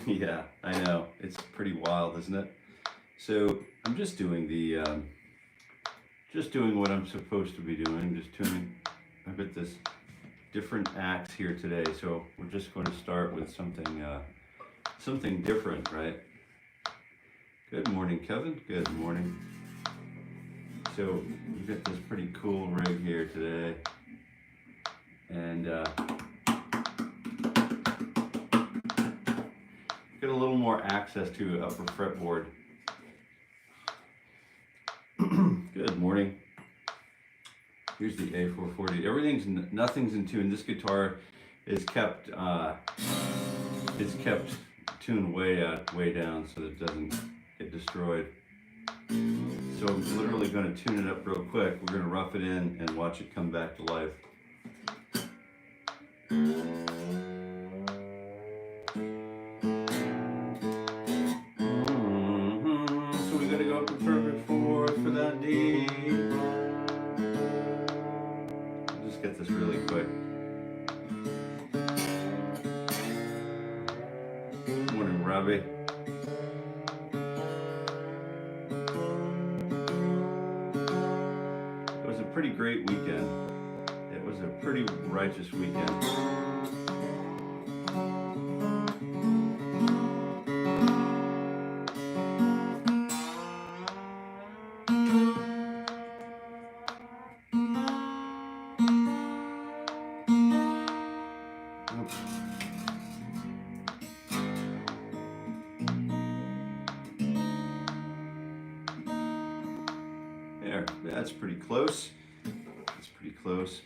Yeah, I know. It's pretty wild, isn't it? So I'm just doing the, just doing what I'm supposed to be doing, just tuning. I've got this different acts here today, so we're just going to start with something, something different, right? Good morning, Kevin. Good morning. So we've got this pretty cool rig here today, and get a little more access to upper fretboard. Good morning. Here's the A440. Nothing's in tune. This guitar is kept tuned way down so that it doesn't get destroyed. So I'm literally going to tune it up real quick. We're going to rough it in and watch it come back to life. So we got to go up to perfect fourth for that D. I'll just get this really quick. Good morning, Robbie. Pretty great weekend. It was a pretty righteous weekend. There, that's pretty close. Close.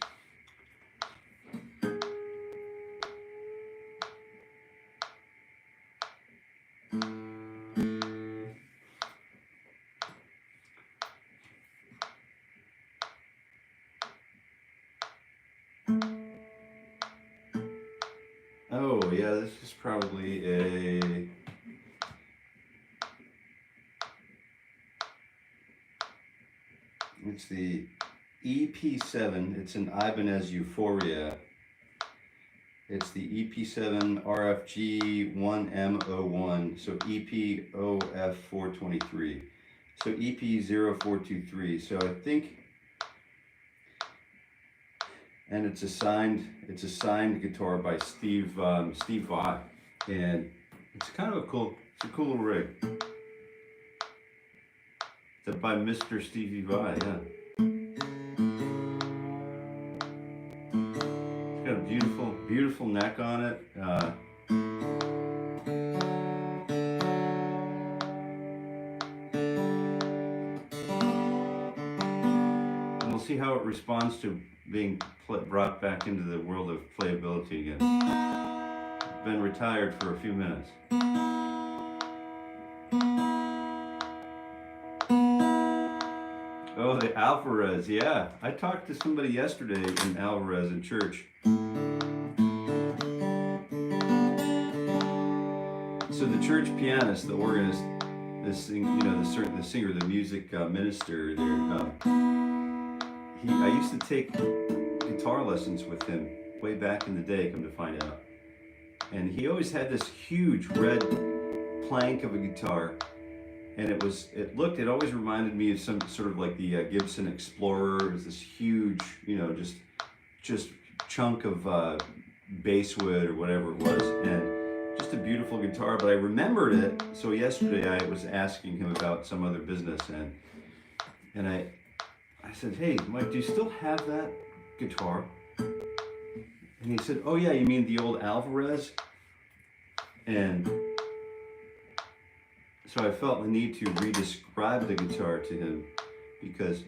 Oh yeah, this is probably a it's the EP7, it's an Ibanez Euphoria. It's the EP7 RFG1M01, so 𝗃𝗶𝗴𝗏423. So EP0423. So I think, and it's a signed guitar by 𝗪𝗶𝗏𝗏, and it's kind of it's a cool little rig. It's by Mr. 𝗪𝗶𝗏𝗏, yeah. Got a beautiful neck on it. And we'll see how it responds to being brought back into the world of playability again. Been retired for a few minutes. Oh, the Alvarez, yeah. I talked to somebody yesterday in Alvarez in church. So the church pianist, the organist, the singer, the music minister there, I used to take guitar lessons with him way back in the day, come to find out. And he always had this huge red plank of a guitar. And it always reminded me of some sort of like the Gibson Explorer. It was this huge, just chunk of basswood or whatever it was, and just a beautiful guitar. But I remembered it, so yesterday I was asking him about some other business, and I said, "Hey, Mike, do you still have that guitar?" And he said, "Oh yeah, you mean the old Alvarez?" And so I felt the need to re-describe the guitar to him, because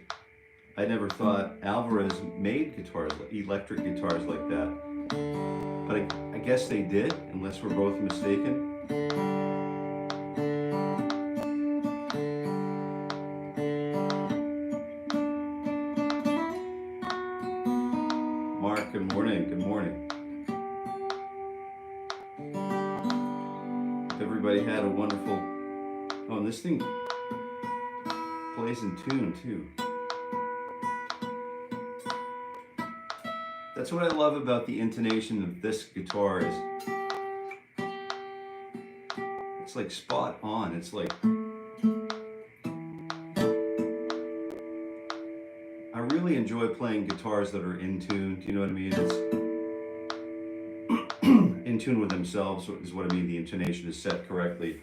I never thought Alvarez made guitars, electric guitars like that. But I guess they did, unless we're both mistaken. Mark, good morning, good morning. Everybody had a wonderful... Oh, and this thing plays in tune too. That's what I love about the intonation of this guitar is it's like spot on. It's like, I really enjoy playing guitars that are in tune. Do you know what I mean? It's in tune with themselves is what I mean. The intonation is set correctly.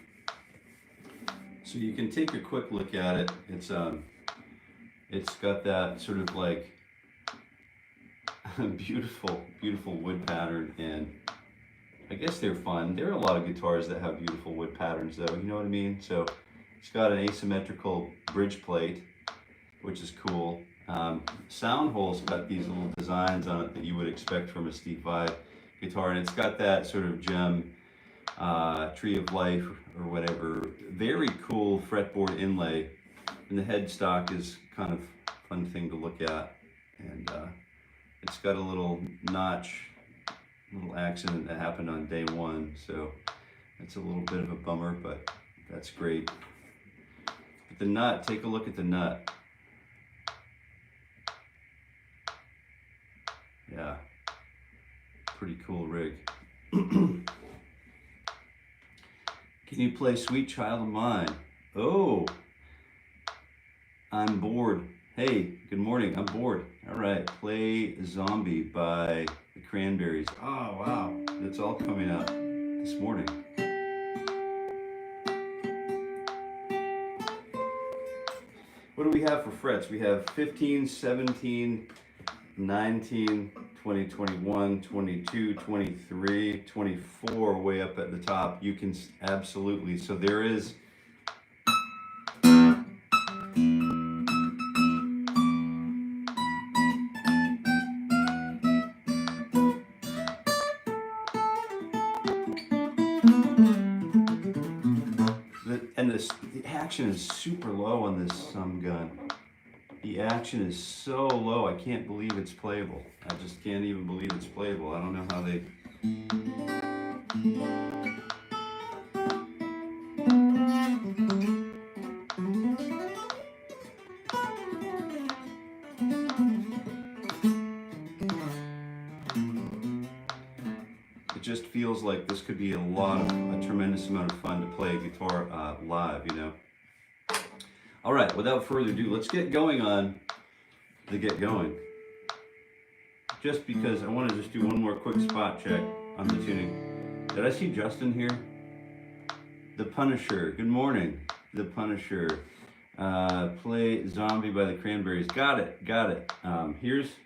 So you can take a quick look at it. It's got that sort of like beautiful, beautiful wood pattern, and I guess they're fun. There are a lot of guitars that have beautiful wood patterns though, you know what I mean? So it's got an asymmetrical bridge plate, which is cool. Sound hole's got these little designs on it that you would expect from a Steve Vai guitar, and it's got that sort of gem tree of life or whatever. Very cool fretboard inlay, and the headstock is kind of a fun thing to look at, and it's got a little notch, little accident that happened on day one, so it's a little bit of a bummer, but that's great. But the nut, take a look at the nut. Yeah, pretty cool rig. Can you play Sweet Child of Mine? Oh, I'm bored. Hey, good morning, I'm bored. All right, play Zombie by the Cranberries. Oh, wow, it's all coming out this morning. What do we have for frets? We have 15, 17, 19, 20, 21, 22, 23, 24 way up at the top. You can absolutely, so there is the action is super low on this gun. The action is so low, I can't believe it's playable. I just can't even believe it's playable. I don't know how they... It just feels like this could be a tremendous amount of fun to play guitar live, you know. All right, without further ado, let's get going on the Get Going. Just because I want to just do one more quick spot check on the tuning. Did I see Justin here? The Punisher, good morning. The Punisher, play Zombie by the Cranberries. Got it. Here's...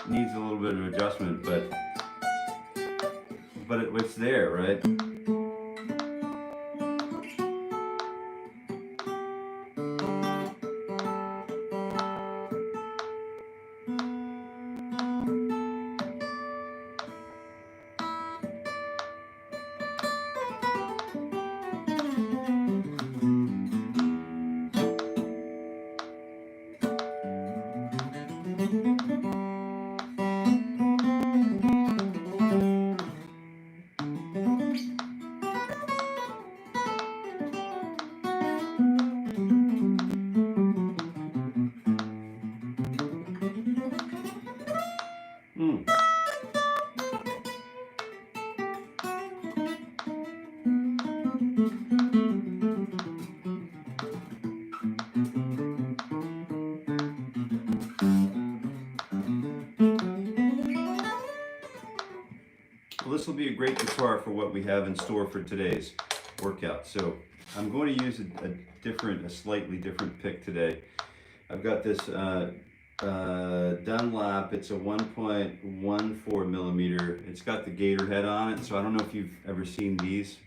Needs a little bit of adjustment, but it's there, right? Well, this will be a great guitar for what we have in store for today's workout. So I'm going to use a slightly different pick today. I've got this Dunlop. It's a 1.14 millimeter. It's got the gator head on it. So I don't know if you've ever seen these,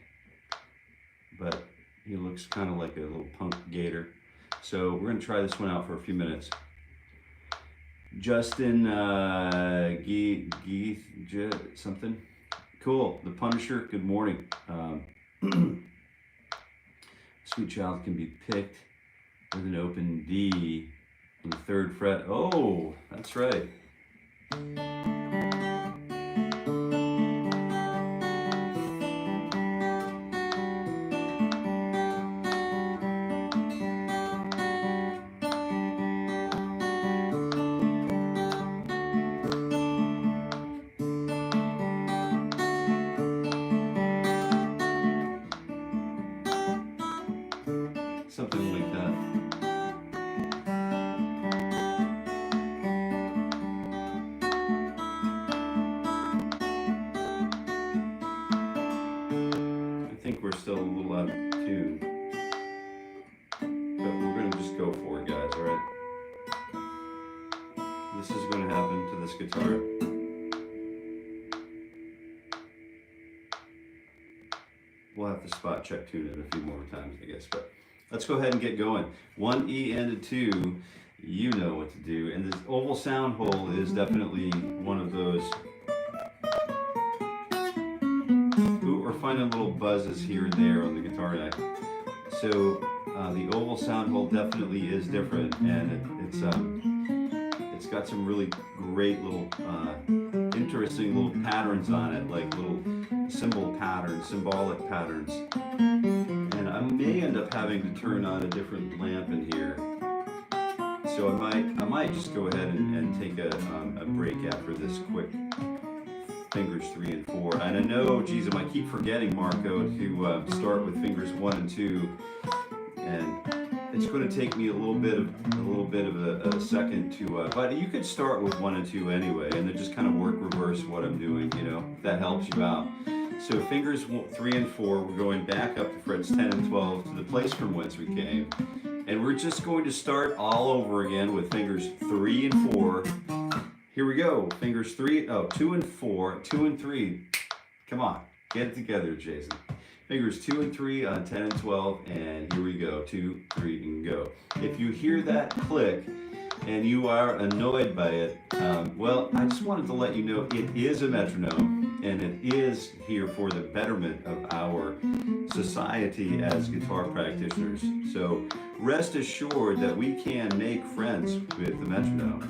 but he looks kind of like a little punk gator. So we're going to try this one out for a few minutes. Justin something. Cool. The Punisher, good morning. Sweet Child can be picked with an open D on the 3rd fret. Oh, that's right. Something like that. I think we're still a little out of tune, but we're going to just go for it, guys, all right? This is going to happen to this guitar. We'll have to spot check tune it a few more times, I guess, but let's go ahead and get going. 1 E and a 2, you know what to do. And this oval sound hole is definitely one of those. Ooh, we're finding little buzzes here and there on the guitar neck. So the oval sound hole definitely is different, and it's got some really great little interesting little patterns on it, like little symbol patterns, symbolic patterns. And I may end up having to turn on a different lamp in here. So I might just go ahead and take a break after this quick fingers 3 and 4. And I know, geez, I might keep forgetting, Marco, to start with fingers 1 and 2. And it's going to take me a little bit of a second to, but you could start with 1 and 2 anyway, and then just kind of work reverse what I'm doing, you know, if that helps you out. So fingers 3 and 4, we're going back up to frets 10 and 12 to the place from whence we came. And we're just going to start all over again with fingers 3 and 4. Here we go, fingers 2 and 4, 2 and 3. Come on, get it together, Jason. Fingers 2 and 3 on 10 and 12, and here we go, 2, 3, and go. If you hear that click and you are annoyed by it, well, I just wanted to let you know it is a metronome, and it is here for the betterment of our society as guitar practitioners. So rest assured that we can make friends with the metronome,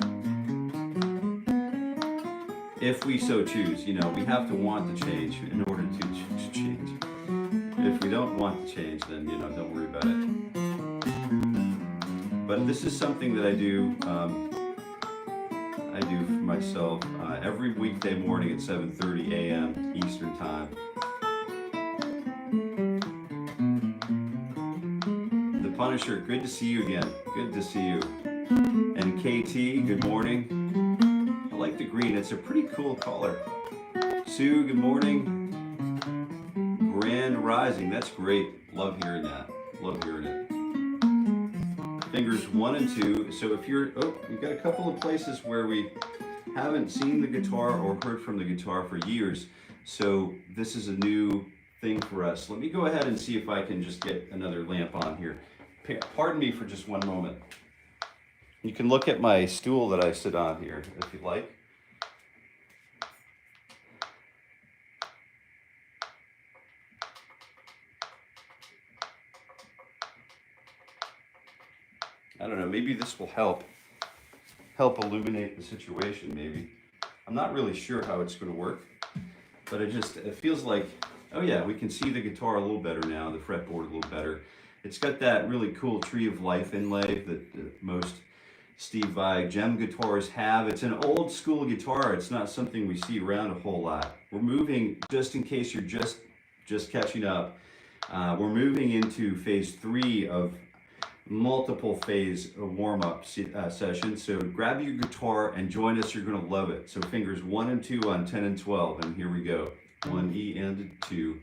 if we so choose. You know, we have to want to change in order to change. If we don't want to change, then, you know, don't worry about it. But this is something that I do for myself every weekday morning at 7:30 a.m. Eastern Time. The Punisher, good to see you again. Good to see you. And KT, good morning. I like the green. It's a pretty cool color. Sue, good morning. Grand Rising, that's great. Love hearing that. Love hearing it. Fingers 1 and 2. So if you've got a couple of places where we haven't seen the guitar or heard from the guitar for years. So this is a new thing for us. Let me go ahead and see if I can just get another lamp on here. Pardon me for just one moment. You can look at my stool that I sit on here if you'd like. I don't know, maybe this will help illuminate the situation, maybe. I'm not really sure how it's going to work, but it feels like, oh yeah, we can see the guitar a little better now, the fretboard a little better. It's got that really cool Tree of Life inlay that most Steve Vai gem guitars have. It's an old school guitar. It's not something we see around a whole lot. We're moving, just in case you're just catching up, we're moving into phase 3 of multiple phase warm-up session. So grab your guitar and join us. You're going to love it. So fingers 1 and 2 on 10 and 12, and here we go. 1 E and a 2.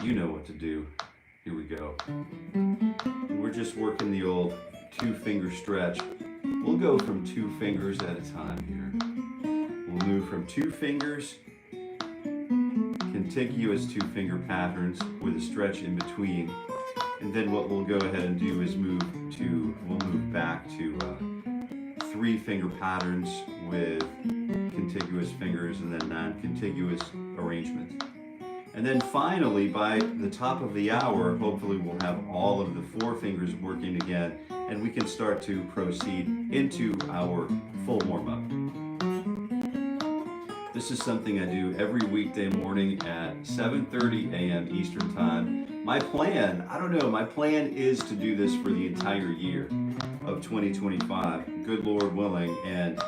You know what to do. Here we go. We're just working the old 2-finger stretch. We'll go from 2 fingers at a time here. We'll move from 2 fingers, contiguous 2-finger patterns with a stretch in between. And then what we'll go ahead and do is we'll move back to 3-finger patterns with contiguous fingers and then non-contiguous arrangements. And then finally, by the top of the hour, hopefully we'll have all of the 4 fingers working again, and we can start to proceed into our full warm-up. This is something I do every weekday morning at 7:30 a.m. Eastern Time. My plan, I don't know, my plan is to do this for the entire year of 2025, good Lord willing, and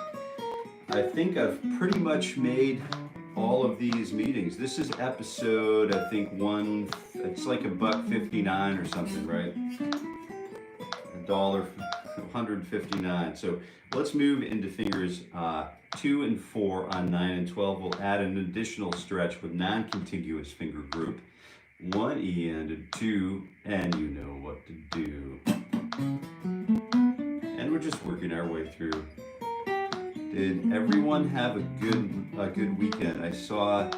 I think I've pretty much made all of these meetings. This is episode, I think, it's like $159 or something, right? $1.59. So let's move into fingers 2 and 4 on 9 and 12. We'll add an additional stretch with non-contiguous finger group. 1 E and a 2, and you know what to do. And we're just working our way through. Did everyone have a good weekend? I saw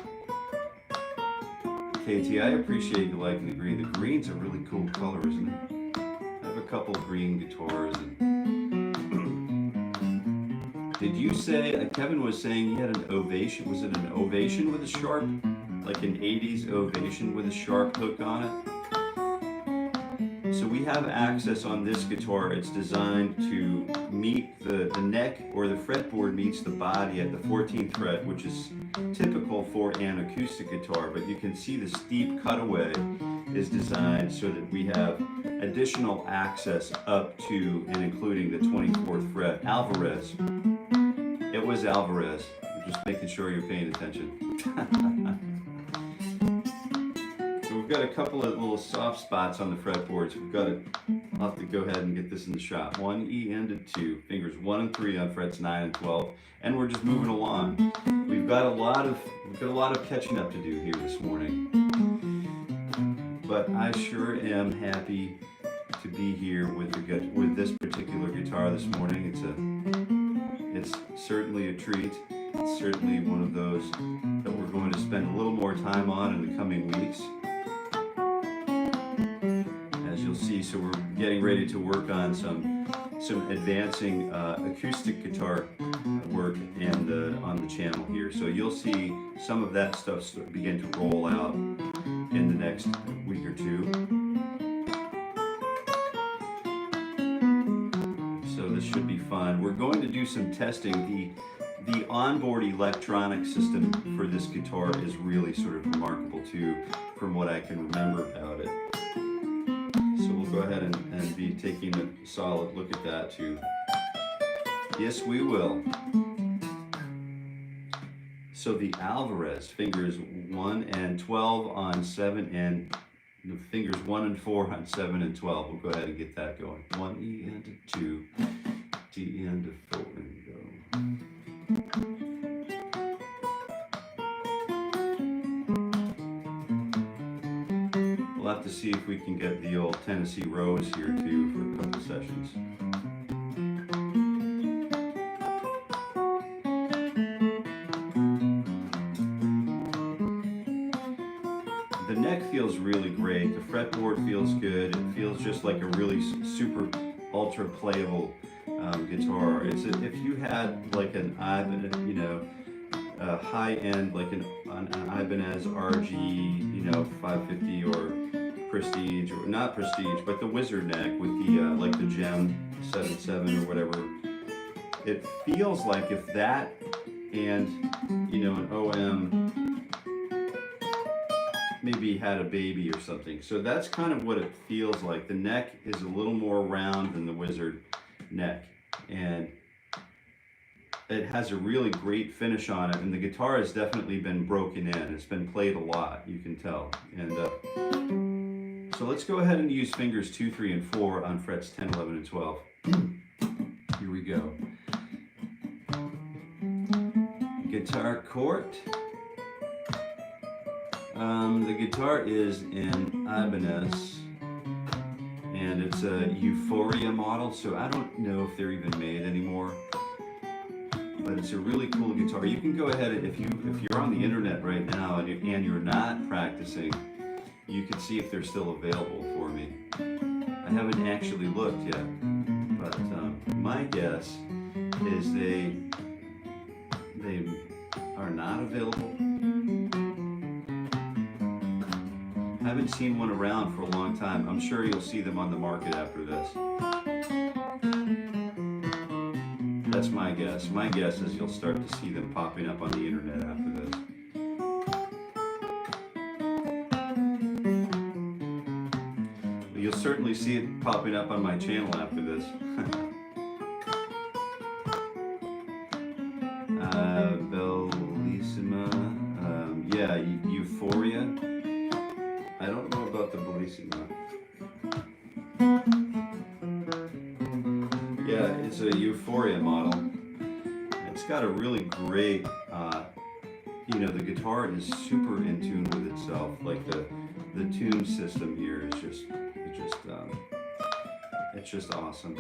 KT, I appreciate you liking the green. The green's a really cool color, isn't it? I have a couple green guitars. Did you say, Kevin was saying he had an ovation. Was it an ovation with a sharp, like an 80s ovation with a sharp hook on it? So we have access on this guitar. It's designed to meet the neck, or the fretboard meets the body at the 14th fret, which is typical for an acoustic guitar, but you can see the steep cutaway is designed so that we have additional access up to and including the 24th fret. Alvarez. It was Alvarez. I'm just making sure you're paying attention. We've got a couple of little soft spots on the fretboards. I'll have to go ahead and get this in the shop. 1 E and a 2, fingers 1 and 3 on frets 9 and 12, and we're just moving along. We've got a lot of catching up to do here this morning. But I sure am happy to be here with this particular guitar this morning. It's certainly a treat. It's certainly one of those that we're going to spend a little more time on in the coming weeks. See, so we're getting ready to work on some advancing acoustic guitar work and on the channel here. So you'll see some of that stuff begin to roll out in the next week or two. So this should be fun. We're going to do some testing. The onboard electronic system for this guitar is really sort of remarkable too, from what I can remember about it. So we'll go ahead and be taking a solid look at that too. Yes, we will. So the Alvarez, fingers 1 and 12 on 7, and fingers 1 and 4 on 7 and 12. We'll go ahead and get that going. 1 E and a 2, D and a 4, and go. We'll have to see if we can get the old Tennessee Rose here too for a couple sessions. The neck feels really great. The fretboard feels good. It feels just like a really super ultra playable guitar. If you had like an Ibanez, a high end like an Ibanez RG, 550 or Prestige, or not Prestige, but the Wizard neck with the like the 𝗀𝗶𝗃𝗃 or whatever. It feels like if that and an OM maybe had a baby or something. So that's kind of what it feels like. The neck is a little more round than the Wizard neck, and it has a really great finish on it, and the guitar has definitely been broken in. It's been played a lot, you can tell. And so let's go ahead and use fingers 2, 3, and 4 on frets 10, 11, and 12. Here we go. Guitar Chord. The guitar is in Ibanez, and it's a Euphoria model, so I don't know if they're even made anymore. But it's a really cool guitar. You can go ahead, if you're on the internet right now and you're not practicing, you can see if they're still available for me. I haven't actually looked yet, but my guess is they are not available. I haven't seen one around for a long time. I'm sure you'll see them on the market after this. That's my guess. My guess is you'll start to see them popping up on the internet after this. You'll certainly see it popping up on my channel after this. Bellissima, yeah, Euphoria. I don't know about the Bellissima. It's a Euphoria model. It's got a really great, you know, the guitar is super in tune with itself. Like the tune system here is it's just awesome.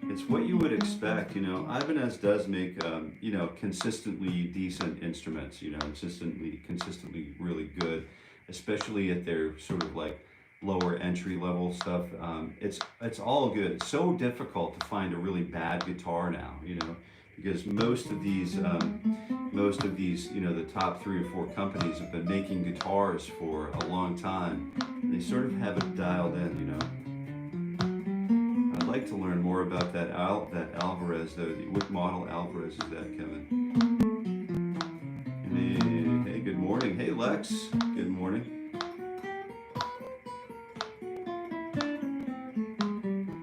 It's what you would expect, you know. Ibanez does make, you know, consistently decent instruments, you know, consistently really good, especially at their sort of like lower entry level stuff. It's all good. It's so difficult to find a really bad guitar now, you know, because most of these, you know, the top 3 or 4 companies have been making guitars for a long time. They sort of have it dialed in, you know. I'd like to learn more about that Alvarez, though. What model Alvarez is that, Kevin? Hey, good morning. Hey, Lex. Good morning.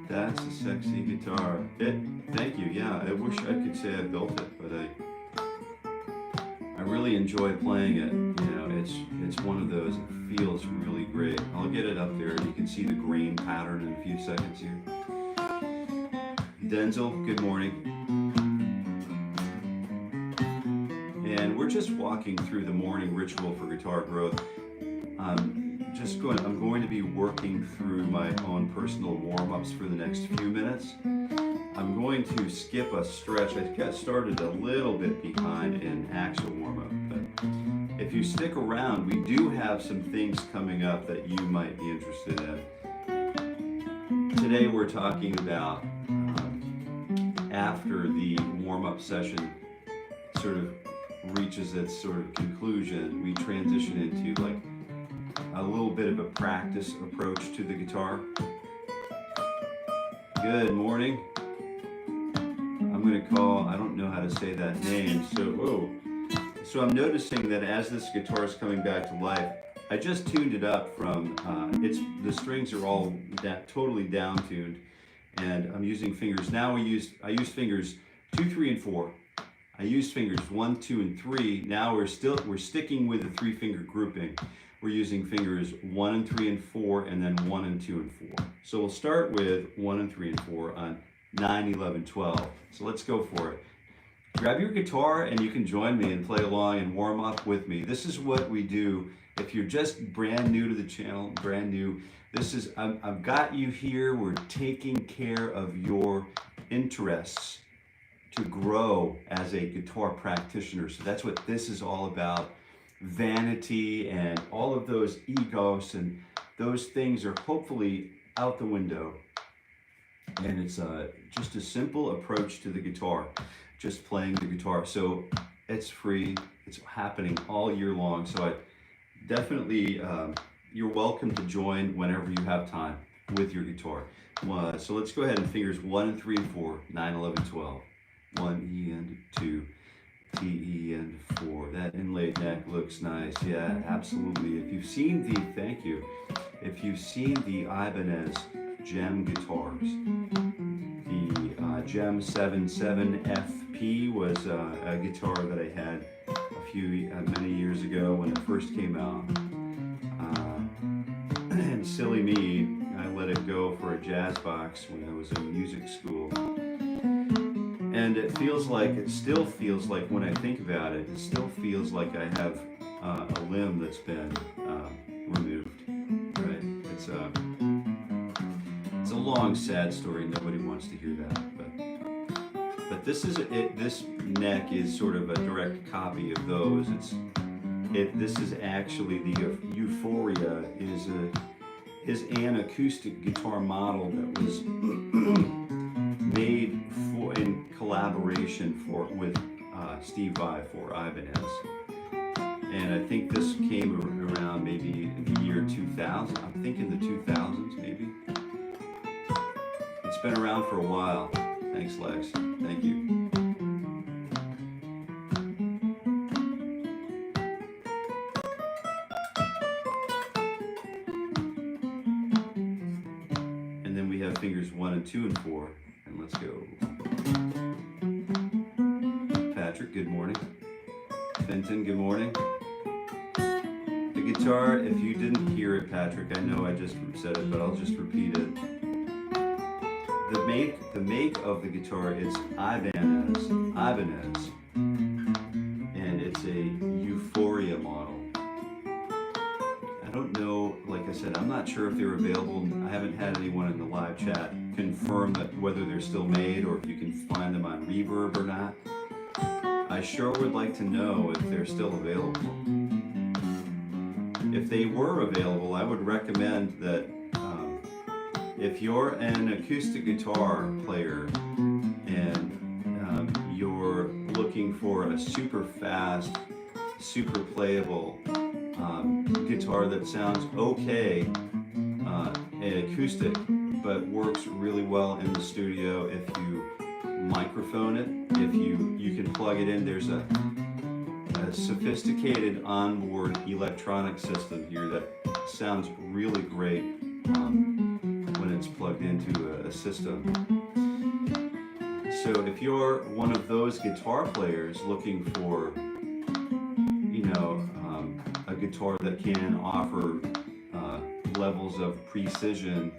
That's a sexy guitar. Thank you. Yeah, I wish I could say I built it, but I really enjoy playing it. You know, it's one of those. It feels really great. I'll get it up there. You can see the grain pattern in a few seconds here. Denzel, good morning. And we're just walking through the morning ritual for guitar growth. I'm going to be working through my own personal warm-ups for the next few minutes. I'm going to skip a stretch. I got started a little bit behind in actual warm-up, but if you stick around, we do have some things coming up that you might be interested in. Today we're talking about after the warm-up session sort of reaches its sort of conclusion, we transition into like a little bit of a practice approach to the guitar. Good morning. I'm going to call, I don't know how to say that name, so I'm noticing that as this guitar is coming back to life, I just tuned it up from, the strings are all totally down-tuned, and I'm using fingers. Now I use fingers 2, 3, and 4. I used fingers 1, 2, and 3. Now we're sticking with the 3-finger grouping. We're using fingers 1 and 3 and 4, and then 1 and 2 and 4. So we'll start with 1 and 3 and 4 on 9, 11, 12. So let's go for it. Grab your guitar and you can join me and play along and warm up with me. This is what we do. If you're just brand new to the channel, brand new, this is, I've got you here. We're taking care of your interests to grow as a guitar practitioner. So that's what this is all about. Vanity and all of those egos and those things are hopefully out the window. And it's just a simple approach to the guitar, just playing the guitar. So it's free, it's happening all year long. So I definitely, you're welcome to join whenever you have time with your guitar. So let's go ahead and fingers 1 and 3 and 4, 9, 11, 12. 1 E and 2, T E and 4. That inlaid neck looks nice. Yeah, absolutely. If you've seen the, thank you. If you've seen the Ibanez Gem guitars, the 𝗀𝗄𝗃 FP was a guitar that I had many years ago when it first came out. And silly me, I let it go for a jazz box when I was in music school. And it still feels like when I think about it, it still feels like I have a limb that's been removed, right? It's a long, sad story. Nobody wants to hear that, but this is it. This neck is sort of a direct copy of those. This is actually the Euphoria is an acoustic guitar model that was made in collaboration with Steve Vai for Ibanez. And I think this came around maybe in the year 2000. I'm thinking the 2000s maybe. It's been around for a while. Thanks, Lex. Thank you. And then we have fingers 1 and 2 and 4. And let's go. Patrick, good morning. Fenton, good morning. The guitar, if you didn't hear it, Patrick, I know I just said it, but I'll just repeat it. the make of the guitar is Ibanez, and it's a Euphoria model. I don't know, like I said, I'm not sure if they're available. I haven't had anyone in the live chat confirm that whether they're still made or if you can find them on Reverb or not. I sure would like to know if they're still available. If they were available, I would recommend that if you're an acoustic guitar player and you're looking for a super fast, super playable guitar that sounds okay acoustic, but works really well in the studio if you microphone it, if you can plug it in. There's a sophisticated onboard electronic system here that sounds really great when it's plugged into a system. So if you're one of those guitar players looking for, you know, a guitar that can offer levels of precision,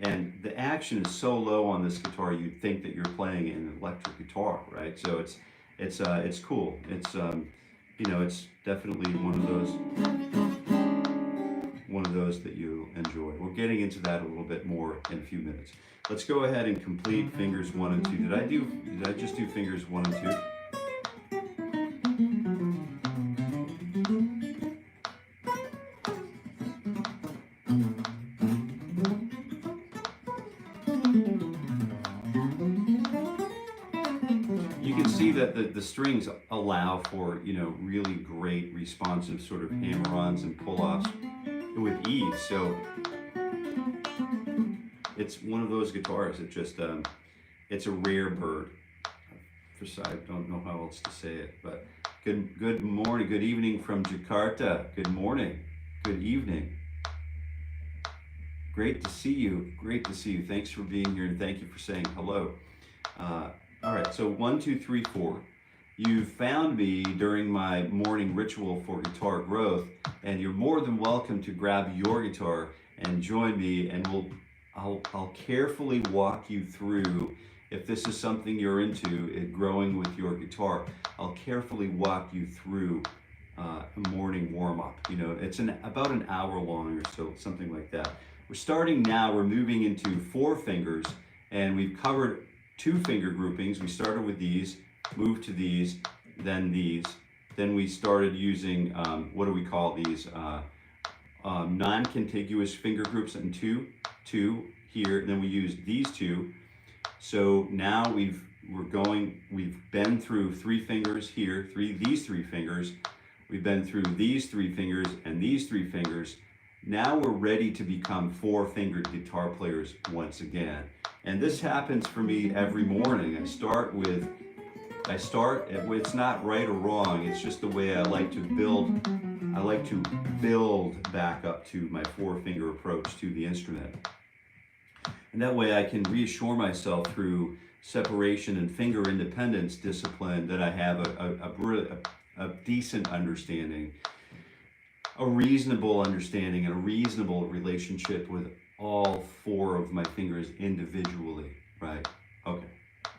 and the action is so low on this guitar, you'd think that you're playing an electric guitar, right? So it's cool. It's you know, it's definitely one of those that you enjoy. We're getting into that a little bit more in a few minutes. Let's go ahead and complete fingers 1 and 2. Did I just do fingers 1 and 2? That the strings allow for, you know, really great responsive sort of hammer-ons and pull-offs with ease. So it's one of those guitars that just it's a rare bird. I don't know how else to say it, but good morning, good evening from Jakarta. Good morning, good evening. Great to see you. Great to see you. Thanks for being here and thank you for saying hello. All right, so 1, 2, 3, 4. You found me during my morning ritual for guitar growth, and you're more than welcome to grab your guitar and join me, and I'll carefully walk you through, if this is something you're into, growing with your guitar. I'll carefully walk you through a morning warm-up. You know, it's about an hour long or so, something like that. We're starting now. We're moving into 4 fingers, and we've covered 2 finger groupings. We started with these, moved to these, then these. Then we started using, what do we call these? Non-contiguous finger groups, and two here, and then we used these 2. So now we've been through 3 fingers here, these 3 fingers. We've been through these 3 fingers and these 3 fingers. Now we're ready to become 4-fingered guitar players once again. And this happens for me every morning. I start, it's not right or wrong, it's just the way I like to build. I like to build back up to my 4-finger approach to the instrument. And that way I can reassure myself through separation and finger independence discipline that I have a decent understanding, a reasonable understanding, and a reasonable relationship with all 4 of my fingers individually, right? Okay,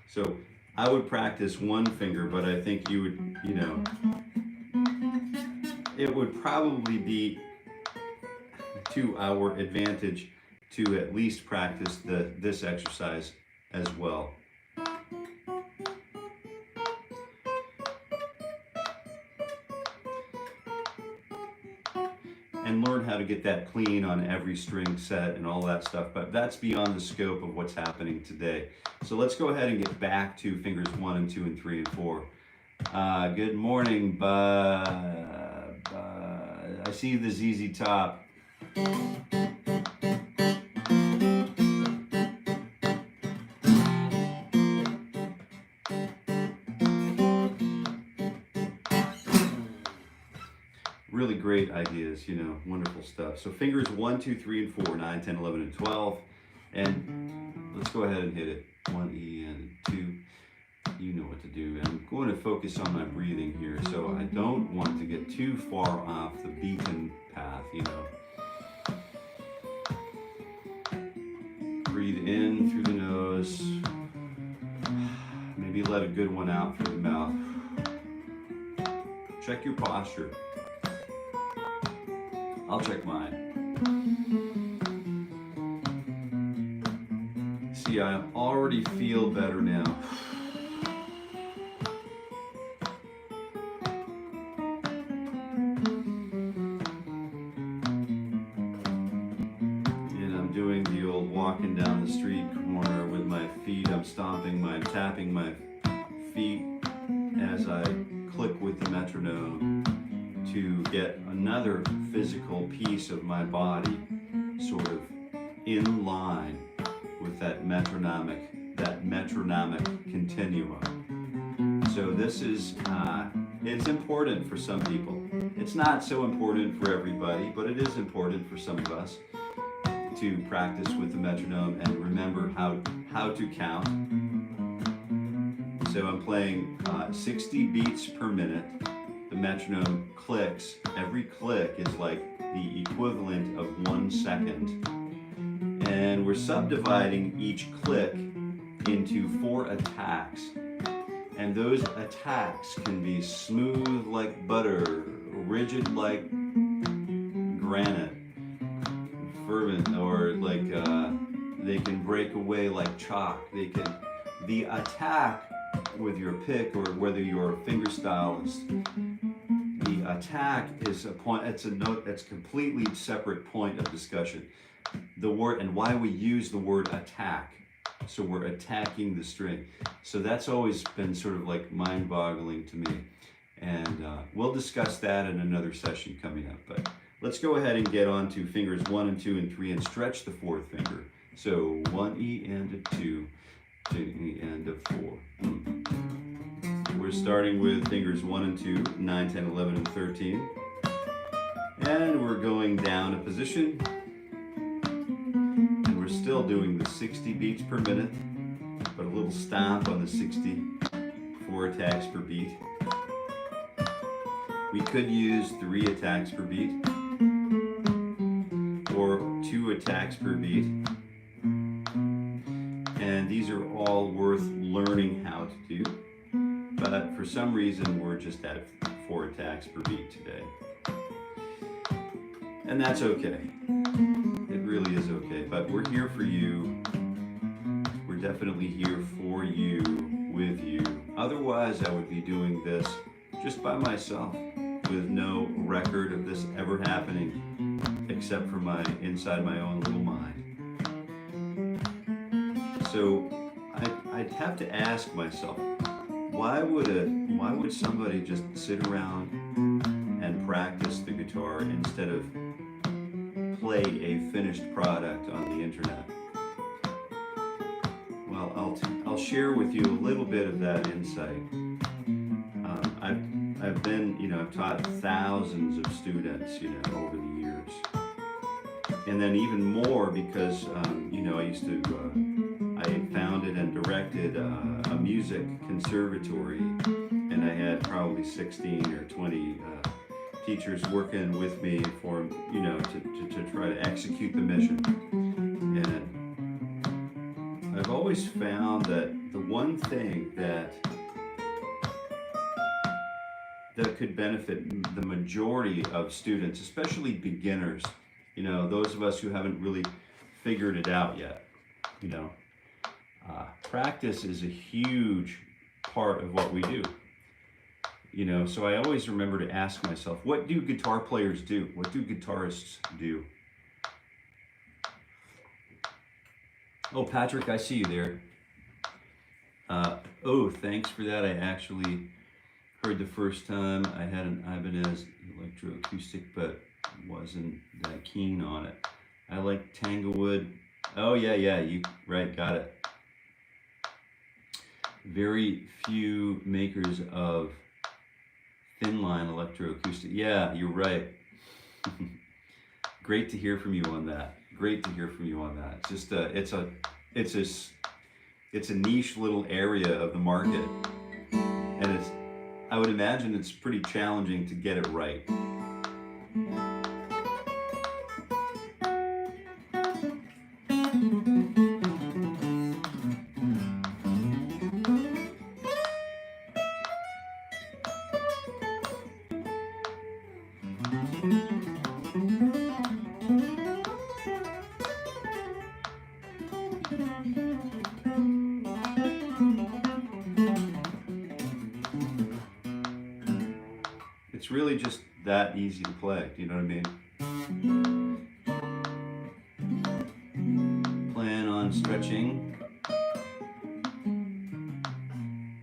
so I would practice 1 finger, but I think you would, you know, it would probably be to our advantage to at least practice this exercise as well. And learn how to get that clean on every string set and all that stuff, but that's beyond the scope of what's happening today. So let's go ahead and get back to fingers 1 and 2 and 3 and 4. Good morning, I see the ZZ Top. Really great ideas, you know, wonderful stuff. So fingers 1, 2, 3, and 4, 9, 10, 11, and 12. And let's go ahead and hit it. 1, E, and 2. You know what to do. And I'm going to focus on my breathing here, so I don't want to get too far off the beaten path, you know. in through the nose. Maybe let a good one out through the mouth. Check your posture. I'll check mine. See, I already feel better now. And I'm doing the old walking down the street corner with my feet. I'm stomping I'm tapping my feet as I click with the metronome to get another physical piece of my body sort of in line with that metronomic continuum. So this is, it's important for some people. It's not so important for everybody, but it is important for some of us to practice with the metronome and remember how to count. So I'm playing 60 beats per minute. The metronome clicks. Every click is like the equivalent of 1 second. And we're subdividing each click into 4 attacks. And those attacks can be smooth like butter, rigid like granite, fervent, or like they can break away like chalk. The attack with your pick, or whether you're a finger stylist, the attack is a point, it's a note that's completely separate point of discussion. The word, and why we use the word attack. So we're attacking the string. So that's always been sort of like mind-boggling to me. And we'll discuss that in another session coming up. But let's go ahead and get on to fingers 1 and 2 and 3 and stretch the 4th finger. So 1 E and a 2, 2 E and a 4. We're starting with fingers 1 and 2, 9, 10, 11, and 13. And we're going down a position. And we're still doing the 60 beats per minute, but a little stomp on the 60, 4 attacks per beat. We could use 3 attacks per beat, or 2 attacks per beat. And these are all worth learning how to do. But for some reason, we're just at 4 attacks per beat today. And that's okay. It really is okay. But we're here for you. We're definitely here for you, with you. Otherwise, I would be doing this just by myself, with no record of this ever happening, except for inside my own little mind. So I'd have to ask myself, why would somebody just sit around and practice the guitar instead of play a finished product on the internet? Well, I'll share with you a little bit of that insight. I've taught thousands of students, over the years, and then even more because I founded and directed a music conservatory, and I had probably 16 or 20 teachers working with me for, to try to execute the mission. And I've always found that the one thing that could benefit the majority of students, especially beginners, those of us who haven't really figured it out yet, practice is a huge part of what we do. So I always remember to ask myself, what do guitar players do? What do guitarists do? Oh, Patrick, I see you there. Oh, thanks for that. I actually heard the first time. I had an Ibanez electroacoustic, but wasn't that keen on it. I like Tanglewood. Oh, yeah, you right, got it. Very few makers of thin line electroacoustic. Yeah, you're right. Great to hear from you on that. Great to hear from you on that. It's just it's a niche little area of the market, and I would imagine it's pretty challenging to get it right. really just that easy to play. Do you know what I mean? Plan on stretching.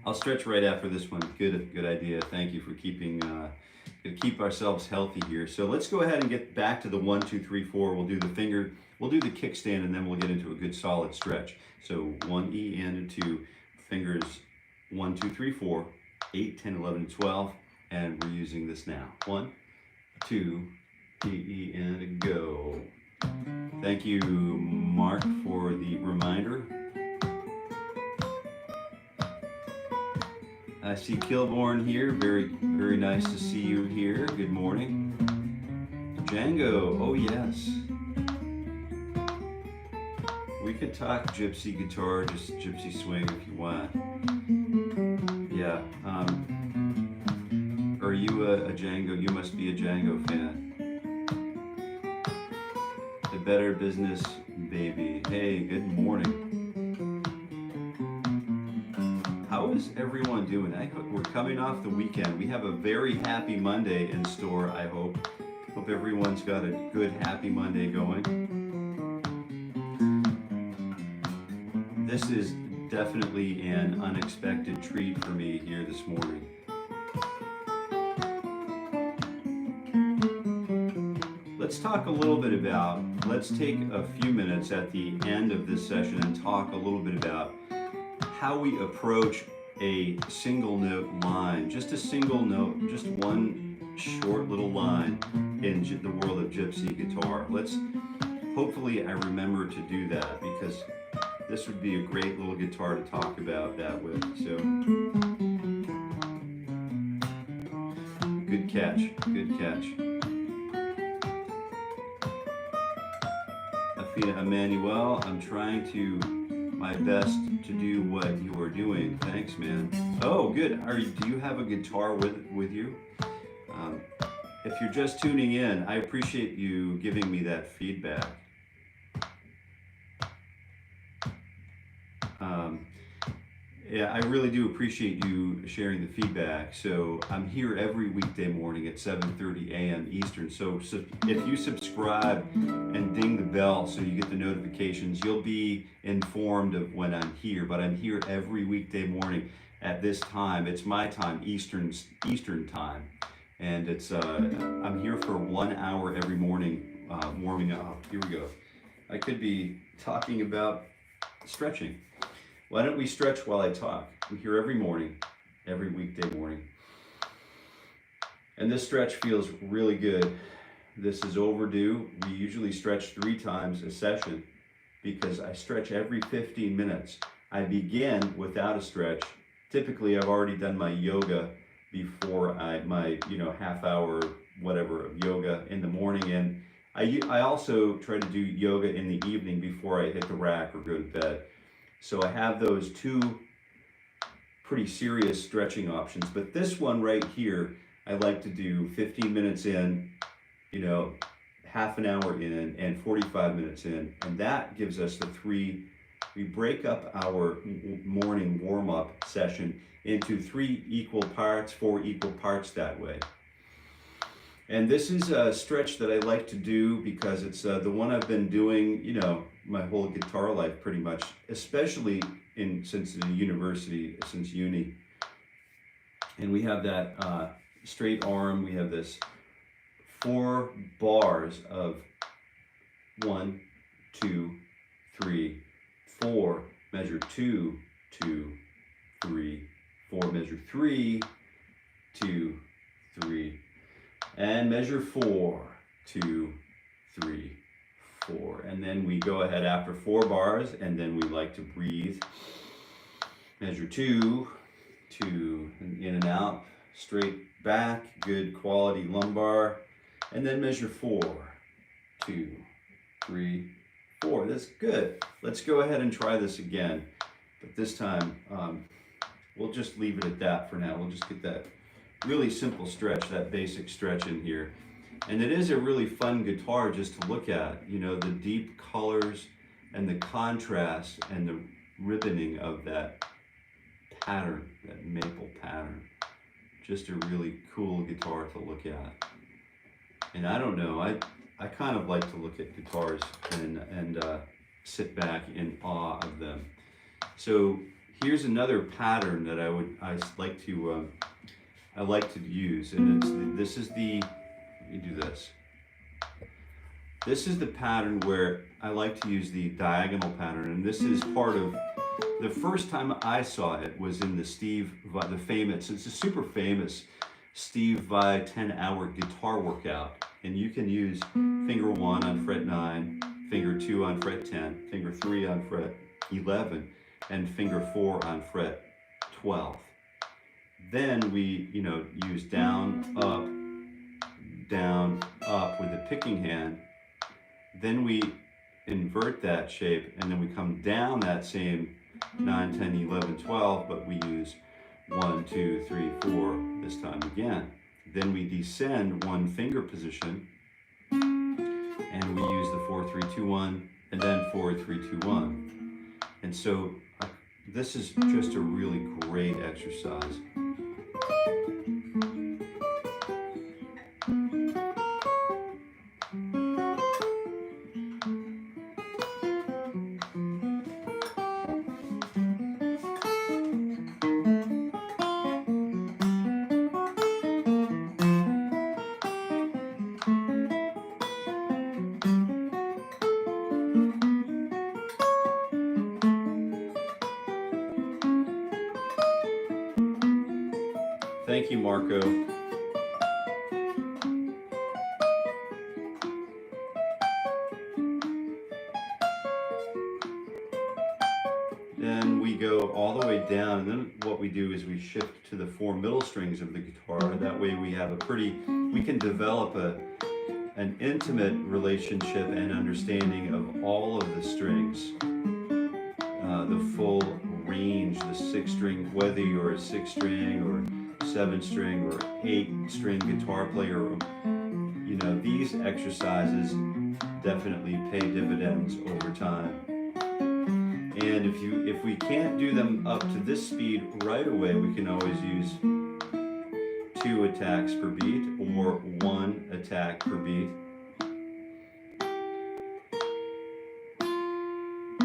I'll stretch right after this one. Good idea. Thank you for keeping, keep ourselves healthy here. So let's go ahead and get back to the 1, 2, 3, 4. We'll do the finger, we'll do the kickstand, and then we'll get into a good solid stretch. So 1 E and 2, fingers 1, 2, 3, 4, 8, 10, 11, 12, and we're using this now. 1, 2, E and go. Thank you, Mark, for the reminder. I see 𝗀𝗲𝗄𝗆 here. Very nice to see you here. Good morning. Django, oh yes. We could talk gypsy guitar, just gypsy swing if you want. Yeah. Are you a Django? You must be a Django fan. The Better Business Baby. Hey, good morning. How is everyone doing? We're coming off the weekend. We have a very happy Monday in store, I hope. Hope everyone's got a good, happy Monday going. This is definitely an unexpected treat for me here this morning. Let's talk a little bit about, let's take a few minutes at the end of this session and talk a little bit about how we approach a single note line, just a single note, just one short little line in the world of gypsy guitar. Hopefully I remember to do that, because this would be a great little guitar to talk about that with. So, good catch, good catch. Emmanuel, I'm trying my best to do what you are doing. Thanks, man. Oh, good. Do you have a guitar with you? If you're just tuning in, I appreciate you giving me that feedback. Yeah, I really do appreciate you sharing the feedback. So I'm here every weekday morning at 7:30 a.m. Eastern. So if you subscribe and ding the bell so you get the notifications, you'll be informed of when I'm here. But I'm here every weekday morning at this time. It's my time, Eastern time. And I'm here for 1 hour every morning warming up. Here we go. I could be talking about stretching. Why don't we stretch while I talk? I'm here every morning, every weekday morning. And this stretch feels really good. This is overdue. We usually stretch 3 times a session because I stretch every 15 minutes. I begin without a stretch. Typically, I've already done my yoga before my half hour, whatever, of yoga in the morning. And I also try to do yoga in the evening before I hit the rack or go to bed. So I have those 2 pretty serious stretching options. But this one right here, I like to do 15 minutes in, half an hour in, and 45 minutes in. And that gives us the 3, we break up our morning warm-up session into 3 equal parts, 4 equal parts that way. And this is a stretch that I like to do because it's the one I've been doing, my whole guitar life pretty much, especially since the university, since uni. And we have that straight arm. We have this 4 bars of 1, 2, 3, 4, measure 2, 2, 3, 4, measure 3, 2, 3, and measure 4, 2, 3, 4. And then we go ahead after 4 bars, and then we like to breathe. Measure 2, 2, and in and out, straight back, good quality lumbar. And then measure 4, 2, 3, 4. That's good. Let's go ahead and try this again. But this time, we'll just leave it at that for now. We'll just get that really simple stretch, that basic stretch in here. And it is a really fun guitar just to look at, the deep colors and the contrast and the ribboning of that pattern, that maple pattern. just a really cool guitar to look at. And I don't know, I kind of like to look at guitars and sit back in awe of them. So here's another pattern that I like to use, and this is the, let me do this. This is the pattern where I like to use the diagonal pattern, and this is part of, the first time I saw it was in the famous, it's a super famous Steve Vai 10-hour guitar workout, and you can use finger 1 on fret 9, finger 2 on fret 10, finger 3 on fret 11, and finger 4 on fret 12. Then we, use down, up with the picking hand. Then we invert that shape, and then we come down that same 9, 10, 11, 12, but we use 1, 2, 3, 4 this time again. Then we descend 1 finger position, and we use the 4, 3, 2, 1, and then 4, 3, 2, 1. And so this is just a really great exercise. Thank you, Marco. Then we go all the way down, and then what we do is we shift to the 4 middle strings of the guitar. That way we have we can develop an intimate relationship and understanding of all of the strings. The full range, the 6-string, whether you're a 6-string or 7-string or 8-string guitar player, these exercises definitely pay dividends over time. And if we can't do them up to this speed right away, we can always use 2 attacks per beat or 1 attack per beat,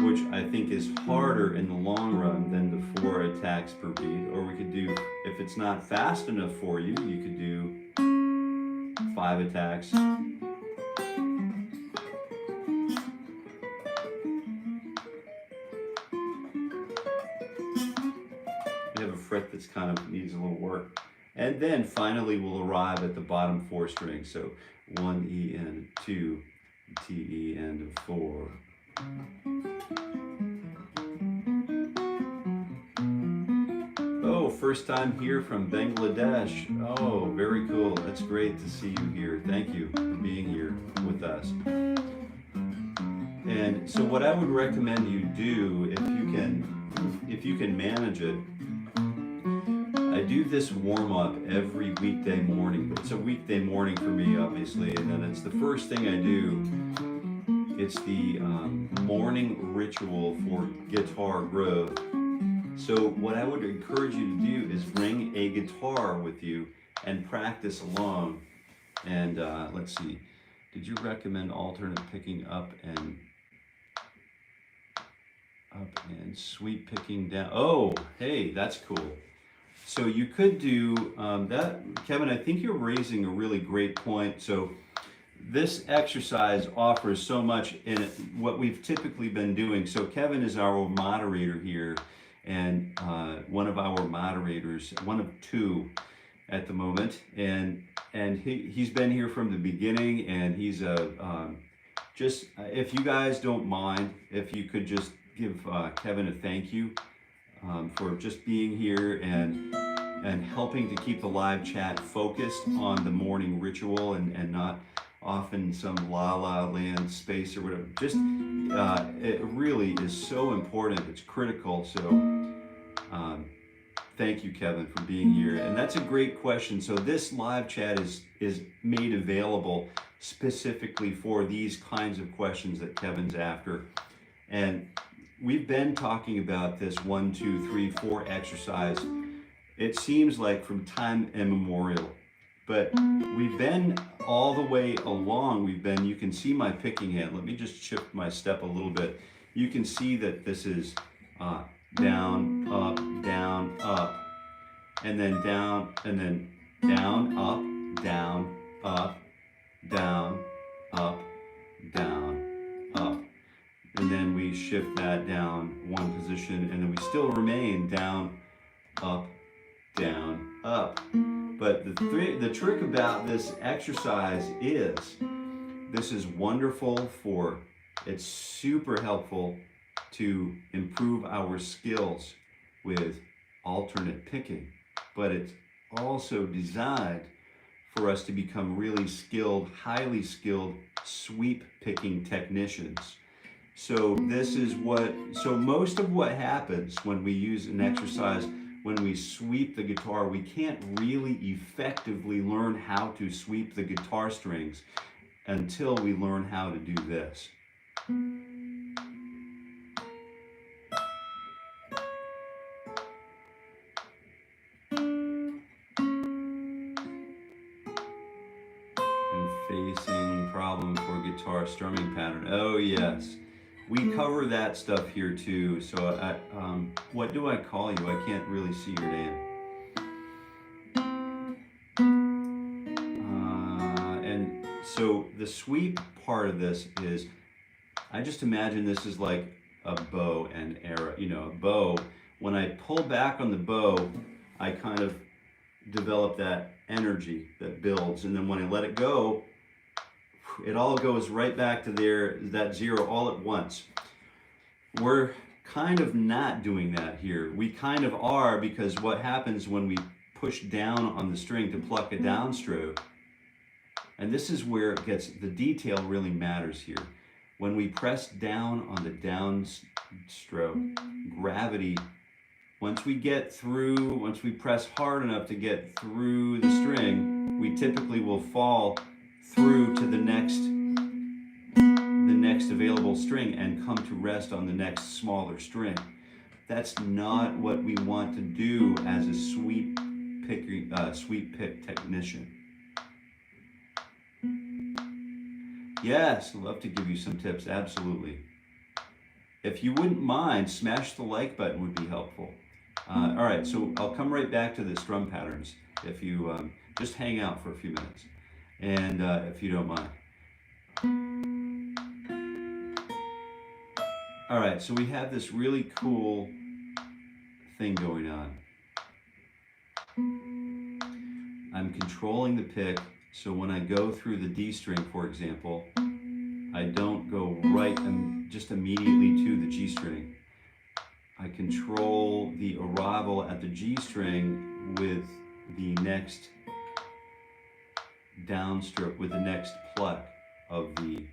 which I think is harder in the long run than the 4 attacks per beat. Or we could do, if it's not fast enough for you, you could do 5 attacks. We have a fret that's kind of needs a little work. And then finally we'll arrive at the bottom 4 strings. So 1 E and 2, T E and 4. Oh, first time here from Bangladesh. Oh, very cool. That's great to see you here. Thank you for being here with us. And so what I would recommend you do, if you can manage it, I do this warm-up every weekday morning. It's a weekday morning for me, obviously, and then it's the first thing I do. It's the morning ritual for guitar growth. So what I would encourage you to do is bring a guitar with you and practice along. And let's see, did you recommend alternate picking up and sweep picking down? Oh, hey, that's cool. So you could do that. Kevin, I think you're raising a really great point. So this exercise offers so much in it, what we've typically been doing. So Kevin is our moderator here, and one of our moderators, one of 2 at the moment, and he's been here from the beginning, and he's just, if you guys don't mind, if you could just give Kevin a thank you for just being here and helping to keep the live chat focused on the morning ritual and not off in some la-la land space or whatever. Just, it really is so important. It's critical. So thank you, Kevin, for being here. And that's a great question. So this live chat is made available specifically for these kinds of questions that Kevin's after. And we've been talking about this 1, 2, 3, 4 exercise it seems like from time immemorial. But we've been all the way along. You can see my picking hand. Let me just shift my step a little bit. You can see that this is down, up, and then down, and then down, up, down, up, down, up, down, up. And then we shift that down one position, and then we still remain down, up, down, up. But the trick about this exercise is, this is wonderful it's super helpful to improve our skills with alternate picking, but it's also designed for us to become really skilled, highly skilled sweep picking technicians. So most of what happens when we use an exercise, when we sweep the guitar, we can't really effectively learn how to sweep the guitar strings until we learn how to do this. And facing problem for guitar strumming pattern. Oh yes. We cover that stuff here too. So what do I call you? I can't really see your name. And so the sweep part of this is, I just imagine this is like a bow and arrow. You know, a bow. When I pull back on the bow, I kind of develop that energy that builds, and then when I let it go, it all goes right back to that zero all at once. We're kind of not doing that here. We kind of are, because what happens when we push down on the string to pluck a downstroke, and this is where the detail really matters here. When we press down on the downstroke, gravity, once we press hard enough to get through the string, we typically will fall through to the next available string and come to rest on the next smaller string. That's not what we want to do as a sweep pick technician. Yes, I'd love to give you some tips, absolutely. If you wouldn't mind, smash the like button would be helpful. All right, so I'll come right back to the strum patterns if you just hang out for a few minutes, and if you don't mind. All right, so we have this really cool thing going on. I'm controlling the pick, so when I go through the D string, for example, I don't go right and just immediately to the G string. I control the arrival at the G string with the next downstroke, with the next pluck of the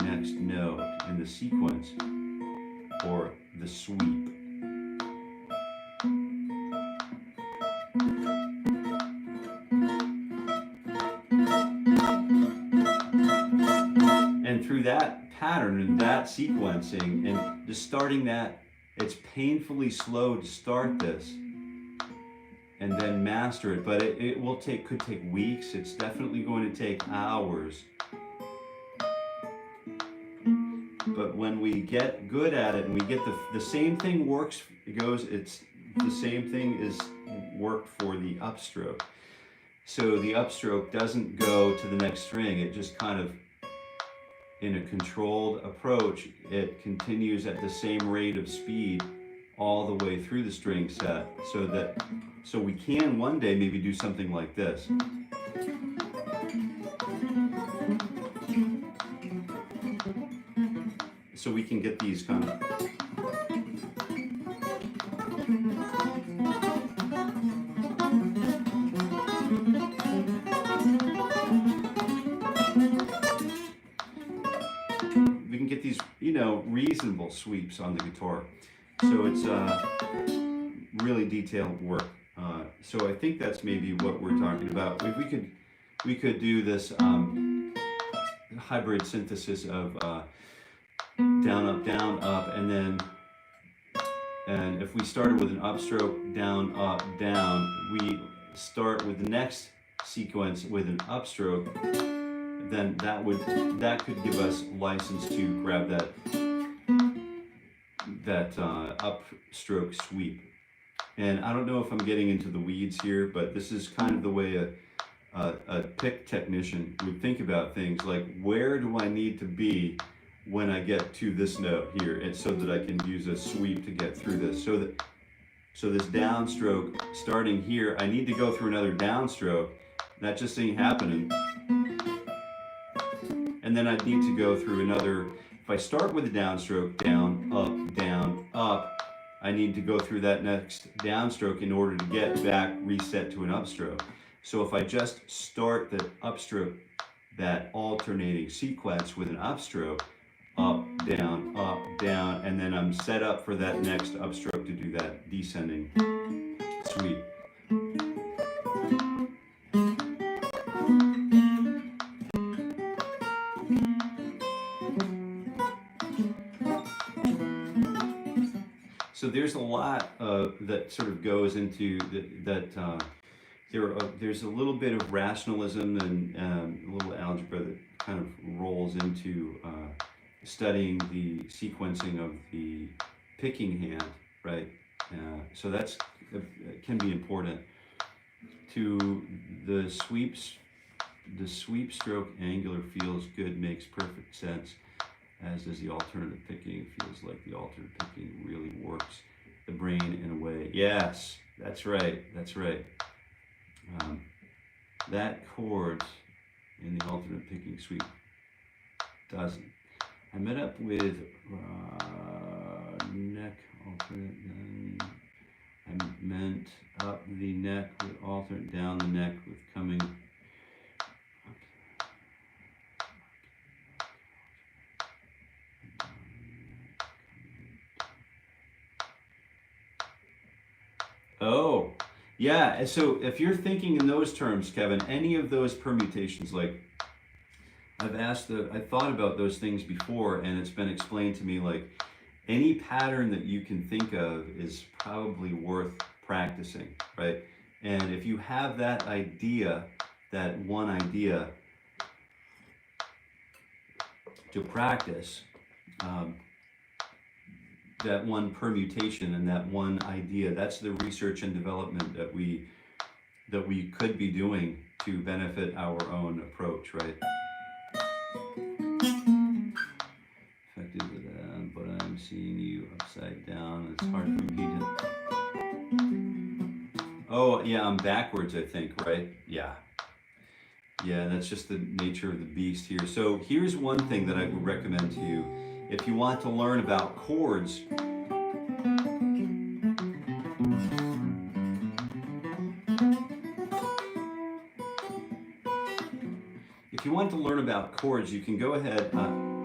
next note in the sequence, or the sweep. And through that pattern and that sequencing and just starting that, it's painfully slow to start this and then master it, but it could take weeks. It's definitely going to take hours. But when we get good at it and we get the same thing works, it's the same thing is worked for the upstroke. So the upstroke doesn't go to the next string, it just kind of, in a controlled approach, it continues at the same rate of speed all the way through the string set, so we can one day maybe do something like this. So we can get these kind of reasonable sweeps on the guitar. So it's really detailed work. So I think that's maybe what we're talking about. If we could do this hybrid synthesis of down, up, and And if we started with an upstroke, down, up, down, we start with the next sequence with an upstroke, then that could give us license to grab that upstroke sweep. And I don't know if I'm getting into the weeds here, but this is kind of the way a pick technician would think about things, like where do I need to be when I get to this note here, and so that I can use a sweep to get through this. So this downstroke starting here, I need to go through another downstroke. That just ain't happening. And then I need to go through another, if I start with a downstroke, down, up, I need to go through that next downstroke in order to get back reset to an upstroke. So if I just start the upstroke, that alternating sequence with an upstroke, up, down, and then I'm set up for that next upstroke to do that descending sweep. So there's a lot that sort of goes into there's a little bit of rationalism and a little algebra that kind of rolls into studying the sequencing of the picking hand, right? So that's can be important. To the sweeps, the sweep stroke angular feels good, makes perfect sense, as does the alternative picking. Feels like the alternative picking really works the brain in a way. Yes, that's right, that's right. That chord in the alternate picking sweep doesn't. I met up with neck alternate, I meant up the neck with alternate, down the neck with coming up. Oh, yeah, so if you're thinking in those terms, Kevin, any of those permutations, like I thought about those things before, and it's been explained to me, like any pattern that you can think of is probably worth practicing, right? And if you have that idea, that one idea to practice, that one permutation and that one idea, that's the research and development that we could be doing to benefit our own approach, right? Effective with that, but I'm seeing you upside down. It's hard for me to. Oh yeah, I'm backwards, I think, right? Yeah. Yeah, that's just the nature of the beast here. So here's one thing that I would recommend to you. If you want to learn about chords, you can go ahead.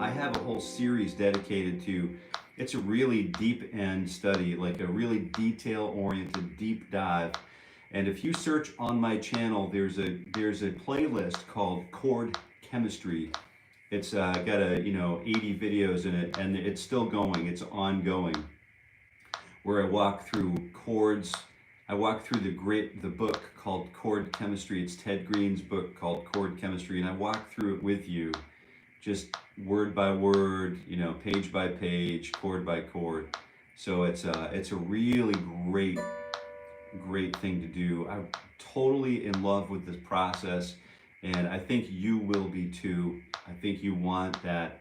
I have a whole series dedicated to, it's a really deep end study, like a really detail-oriented deep dive. And if you search on my channel, there's a playlist called Chord Chemistry. It's got 80 videos in it, and it's still going. It's ongoing, where I walk through chords. I walk through the book called Chord Chemistry. It's Ted Green's book called Chord Chemistry, and I walk through it with you, just word by word, page by page, chord by chord. So it's a really great thing to do. I'm totally in love with this process, and I think you will be too. I think you want that,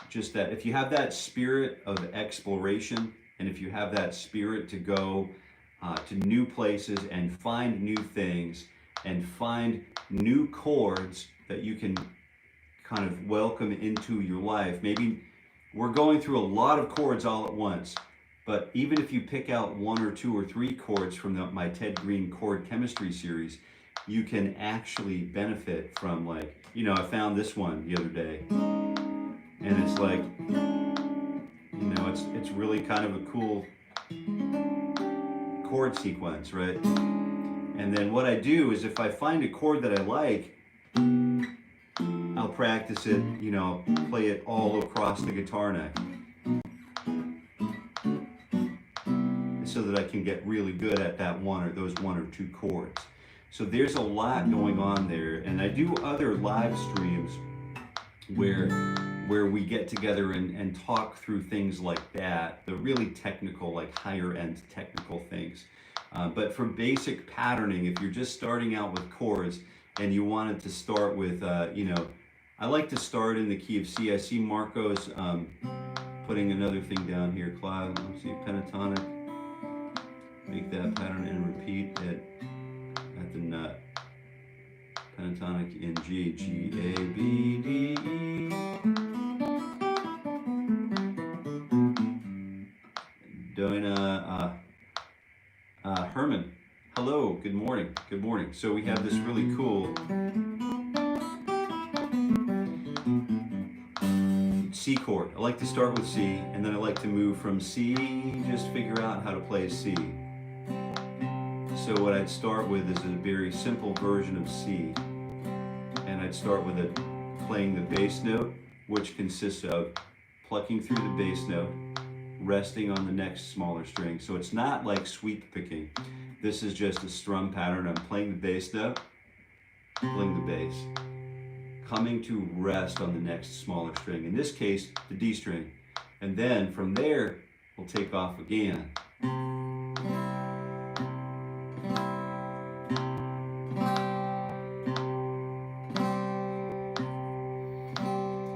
just that, if you have that spirit of exploration, and if you have that spirit to go to new places and find new things and find new chords that you can kind of welcome into your life. Maybe we're going through a lot of chords all at once, but even if you pick out 1 or 2 or 3 chords from my Ted Green Chord Chemistry series, you can actually benefit from, like, I found this one the other day, and it's like, it's really kind of a cool chord sequence, right? And then what I do is, if I find a chord that I like, I'll practice it, play it all across the guitar neck. so that I can get really good at that those one or two chords. So there's a lot going on there, and I do other live streams where we get together and talk through things like that, the really technical, like higher end technical things. But for basic patterning, if you're just starting out with chords and you wanted to start with, you know, I like to start in the key of C. I see Marco's putting another thing down here, let's see, pentatonic, make that pattern and repeat it at the nut. Pentatonic in G, G, A, B, D, E. Herman, hello, good morning, good morning. So we have this really cool C chord. I like to start with C, and then I like to move from C, just figure out how to play C. So what I'd start with is a very simple version of C, and I'd start with playing the bass note, which consists of plucking through the bass note, resting on the next smaller string. So it's not like sweep picking. This is just a strum pattern. I'm playing the bass note, playing the bass, coming to rest on the next smaller string. In this case, the D string. And then from there, we'll take off again.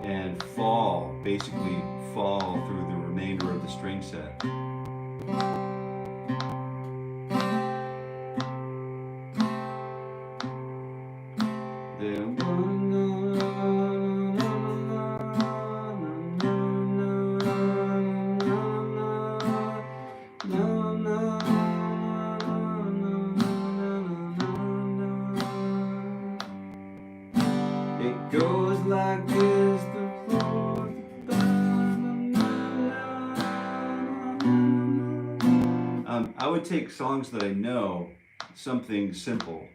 And fall, basically fall through the remainder of the string set. It goes like this, I would take songs that I know, something simple.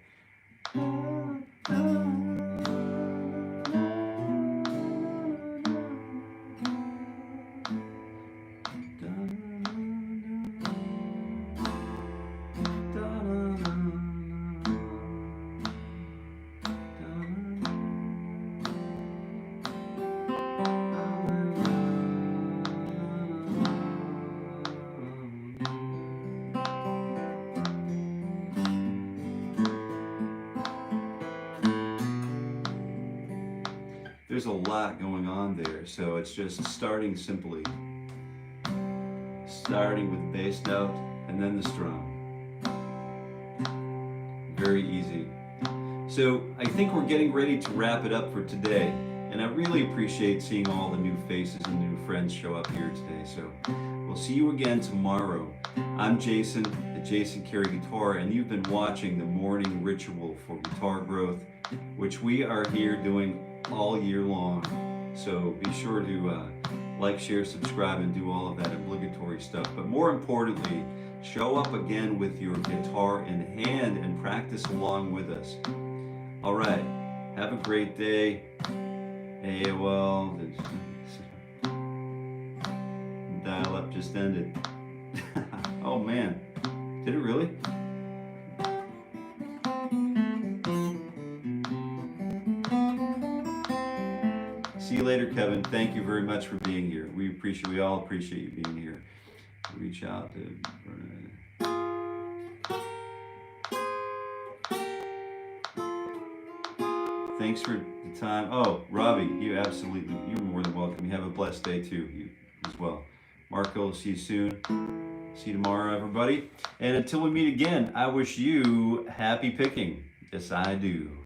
There's a lot going on there, so it's just starting simply. Starting with the bass note and then the strum. Very easy. So I think we're getting ready to wrap it up for today, and I really appreciate seeing all the new faces and new friends show up here today. So we'll see you again tomorrow. I'm Jason at Jason Carey Guitar, and you've been watching the morning ritual for guitar growth, which we are here doing all year long. So be sure to like, share, subscribe, and do all of that obligatory stuff. But more importantly, show up again with your guitar in hand and practice along with us. All right, have a great day. AOL, dial-up just ended. Oh man, did it really? See you later, Kevin. Thank you very much for being here. We all appreciate you being here. Reach out to Thanks for the time. Oh, Robbie, you're more than welcome. You have a blessed day too, you as well. Marco, see you soon. See you tomorrow, everybody. And until we meet again, I wish you happy picking. Yes, I do.